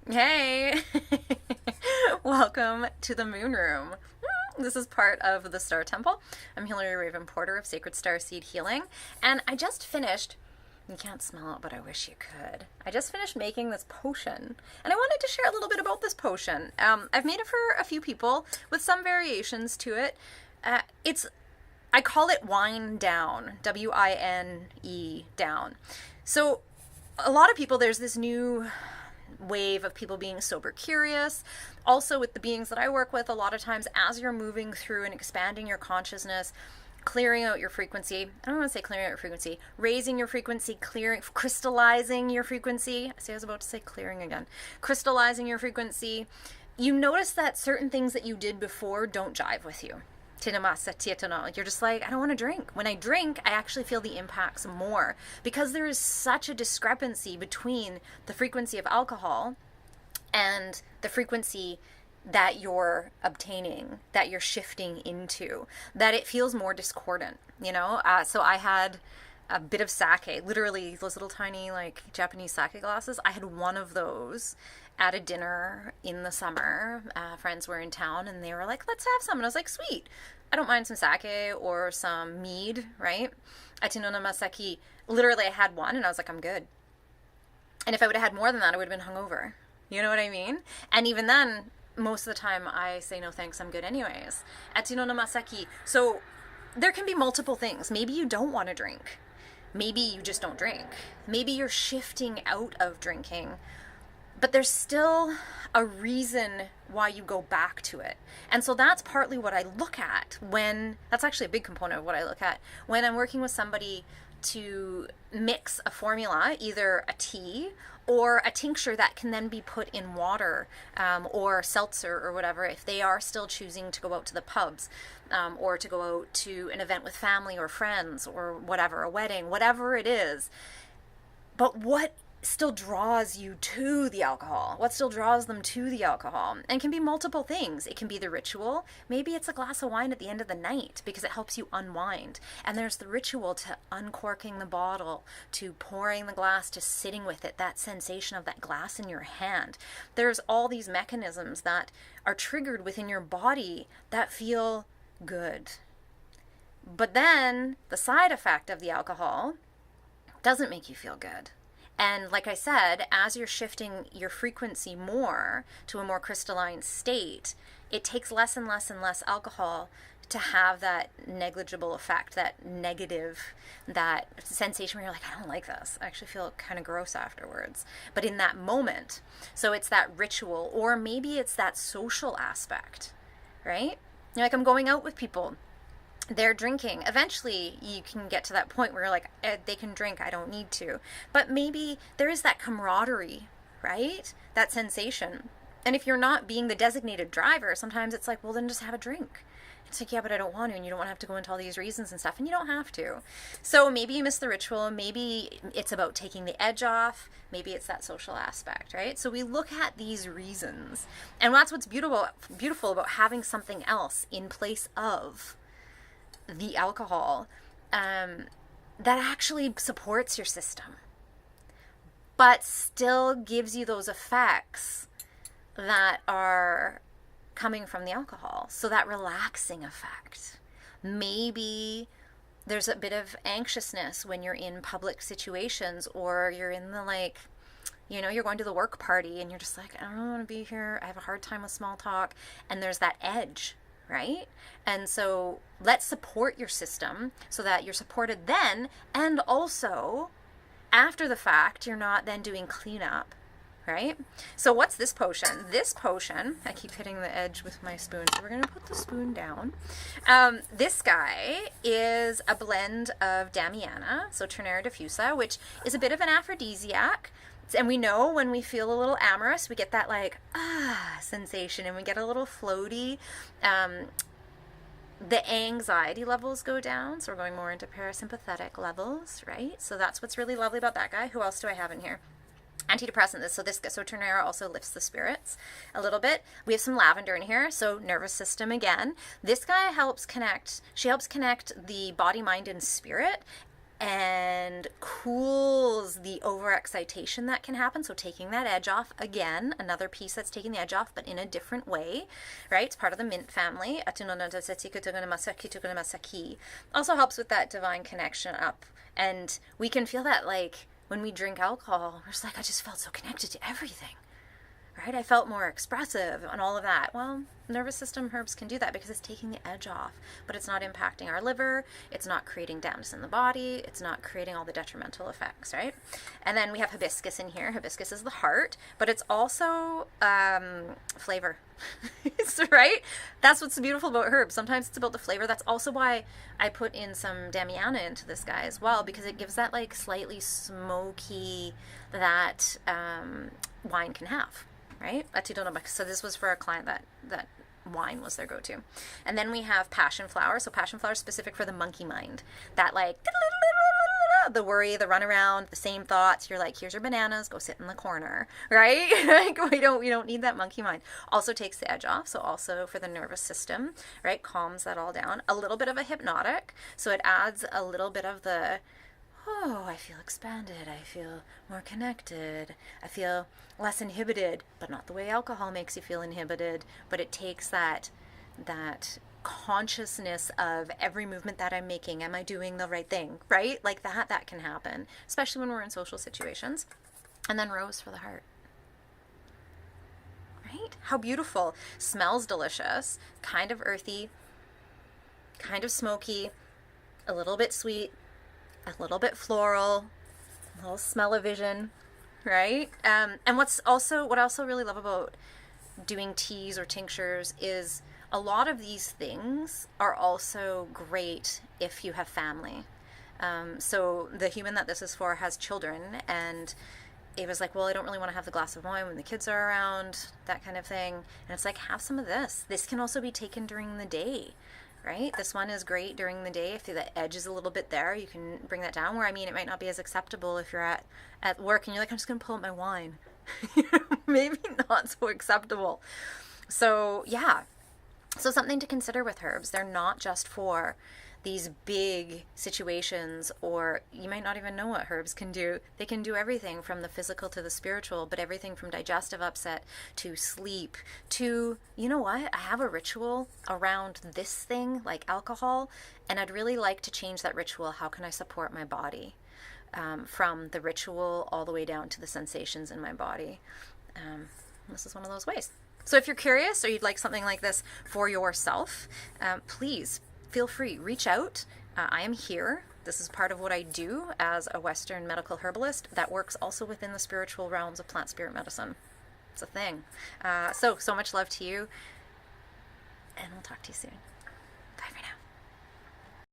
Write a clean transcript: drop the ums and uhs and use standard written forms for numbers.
Hey! Welcome to the Moon Room. This is part of the Star Temple. I'm Hillary Raven Porter of Sacred Starseed Healing, and I just finished. You can't smell it, but I wish you could. I just finished making this potion, and I wanted to share a little bit about this potion. I've made it for a few people with some variations to it. I call it Wine Down, W-I-N-E down. So, a lot of people, there's this new wave of people being sober curious. Also, with the beings that I work with, a lot of times as you're moving through and expanding your consciousness, clearing out your frequency, I don't want to say clearing out your frequency, raising your frequency, crystallizing your frequency. I was about to say clearing again. Crystallizing your frequency. You notice that certain things that you did before don't jive with you. You're just like, I don't want to drink. When I drink, I actually feel the impacts more because there is such a discrepancy between the frequency of alcohol and the frequency that you're obtaining, that you're shifting into, that it feels more discordant, So I had a bit of sake, literally those little tiny like Japanese sake glasses. I had one of those at a dinner in the summer. Friends were in town and they were like, let's have some. And I was like, sweet. I don't mind some sake or some mead, right? Atino masaki. Literally, I had one and I was like, I'm good. And if I would have had more than that, I would have been hungover. You know what I mean? And even then, most of the time, I say, no thanks, I'm good anyways. Atino masaki. So there can be multiple things. Maybe you don't want to drink. Maybe you just don't drink. Maybe you're shifting out of drinking. But there's still a reason why you go back to it. And so that's partly what I look at that's actually a big component of what I look at when I'm working with somebody to mix a formula, either a tea or a tincture that can then be put in water or seltzer or whatever, if they are still choosing to go out to the pubs or to go out to an event with family or friends or whatever, a wedding, whatever it is. But what still draws you to the alcohol? What still draws them to the alcohol? And it can be multiple things. It can be the ritual. Maybe it's a glass of wine at the end of the night because it helps you unwind. And there's the ritual to uncorking the bottle, to pouring the glass, to sitting with it, that sensation of that glass in your hand. There's all these mechanisms that are triggered within your body that feel good. But then the side effect of the alcohol doesn't make you feel good. And like I said, as you're shifting your frequency more to a more crystalline state, it takes less and less and less alcohol to have that negligible effect, that negative, that sensation where you're like, I don't like this. I actually feel kind of gross afterwards. But in that moment, so it's that ritual, or maybe it's that social aspect, right? Like I'm going out with people. They're drinking. Eventually, you can get to that point where you're like, they can drink, I don't need to. But maybe there is that camaraderie, right? That sensation. And if you're not being the designated driver, sometimes it's like, well, then just have a drink. It's like, yeah, but I don't want to, and you don't want to have to go into all these reasons and stuff, and you don't have to. So maybe you miss the ritual. Maybe it's about taking the edge off. Maybe it's that social aspect, right? So we look at these reasons. And that's what's beautiful about having something else in place of the alcohol that actually supports your system, but still gives you those effects that are coming from the alcohol. So that relaxing effect. Maybe there's a bit of anxiousness when you're in public situations, or you're in the you're going to the work party and you're just like, I don't want to be here. I have a hard time with small talk. And there's that edge, right? And so let's support your system so that you're supported then, and also after the fact, you're not then doing cleanup, right? So what's this potion? This potion, I keep hitting the edge with my spoon, so we're going to put the spoon down. This guy is a blend of Damiana, so Ternera diffusa, which is a bit of an aphrodisiac. And we know when we feel a little amorous, we get that sensation, and we get a little floaty. The anxiety levels go down, so we're going more into parasympathetic levels, right? So that's what's really lovely about that guy. Who else do I have in here? Antidepressant. So Ternera also lifts the spirits a little bit. We have some lavender in here, so nervous system again. This guy helps connect the body, mind, and spirit. and cools the overexcitation that can happen. So taking that edge off, again, another piece that's taking the edge off, but in a different way, right? It's part of the mint family. Also helps with that divine connection up. And we can feel that, like, when we drink alcohol, we're just like, I just felt so connected to everything. Right? I felt more expressive and all of that. Well, nervous system herbs can do that because it's taking the edge off, but it's not impacting our liver. It's not creating dampness in the body. It's not creating all the detrimental effects, right? And then we have hibiscus in here. Hibiscus is the heart, but it's also flavor, right? That's what's beautiful about herbs. Sometimes it's about the flavor. That's also why I put in some Damiana into this guy as well, because it gives that like slightly smoky that wine can have. Right? So this was for a client that wine was their go-to. And then we have passion flower. So passion flower is specific for the monkey mind. That like the worry, the run around, the same thoughts. You're like, here's your bananas, go sit in the corner, right? Like we don't need that monkey mind. Also takes the edge off. So also for the nervous system, right? Calms that all down. A little bit of a hypnotic. So it adds a little bit of the, oh, I feel expanded, I feel more connected, I feel less inhibited, but not the way alcohol makes you feel inhibited, but it takes that consciousness of every movement that I'm making, am I doing the right thing, right? Like that can happen, especially when we're in social situations. And then rose for the heart. Right? How beautiful. Smells delicious, kind of earthy, kind of smoky, a little bit sweet, a little bit floral, a little smell-o-vision, right? And what I also really love about doing teas or tinctures is a lot of these things are also great if you have family. So the human that this is for has children, and it was like, well, I don't really want to have the glass of wine when the kids are around, that kind of thing. And it's like, have some of this. This can also be taken during the day. Right? This one is great during the day. If the edge is a little bit there, you can bring that down. Where, I mean, it might not be as acceptable if you're at work and you're like, I'm just going to pull up my wine. Maybe not so acceptable. So, yeah. So something to consider with herbs. They're not just for these big situations, or you might not even know what herbs can do. They can do everything from the physical to the spiritual, but everything from digestive upset to sleep to, you know what, I have a ritual around this thing like alcohol, and I'd really like to change that ritual. How can I support my body? From the ritual all the way down to the sensations in my body. This is one of those ways. So if you're curious or you'd like something like this for yourself, please feel free, reach out. I am here. This is part of what I do as a Western medical herbalist that works also within the spiritual realms of plant spirit medicine. It's a thing. So much love to you, and we'll talk to you soon.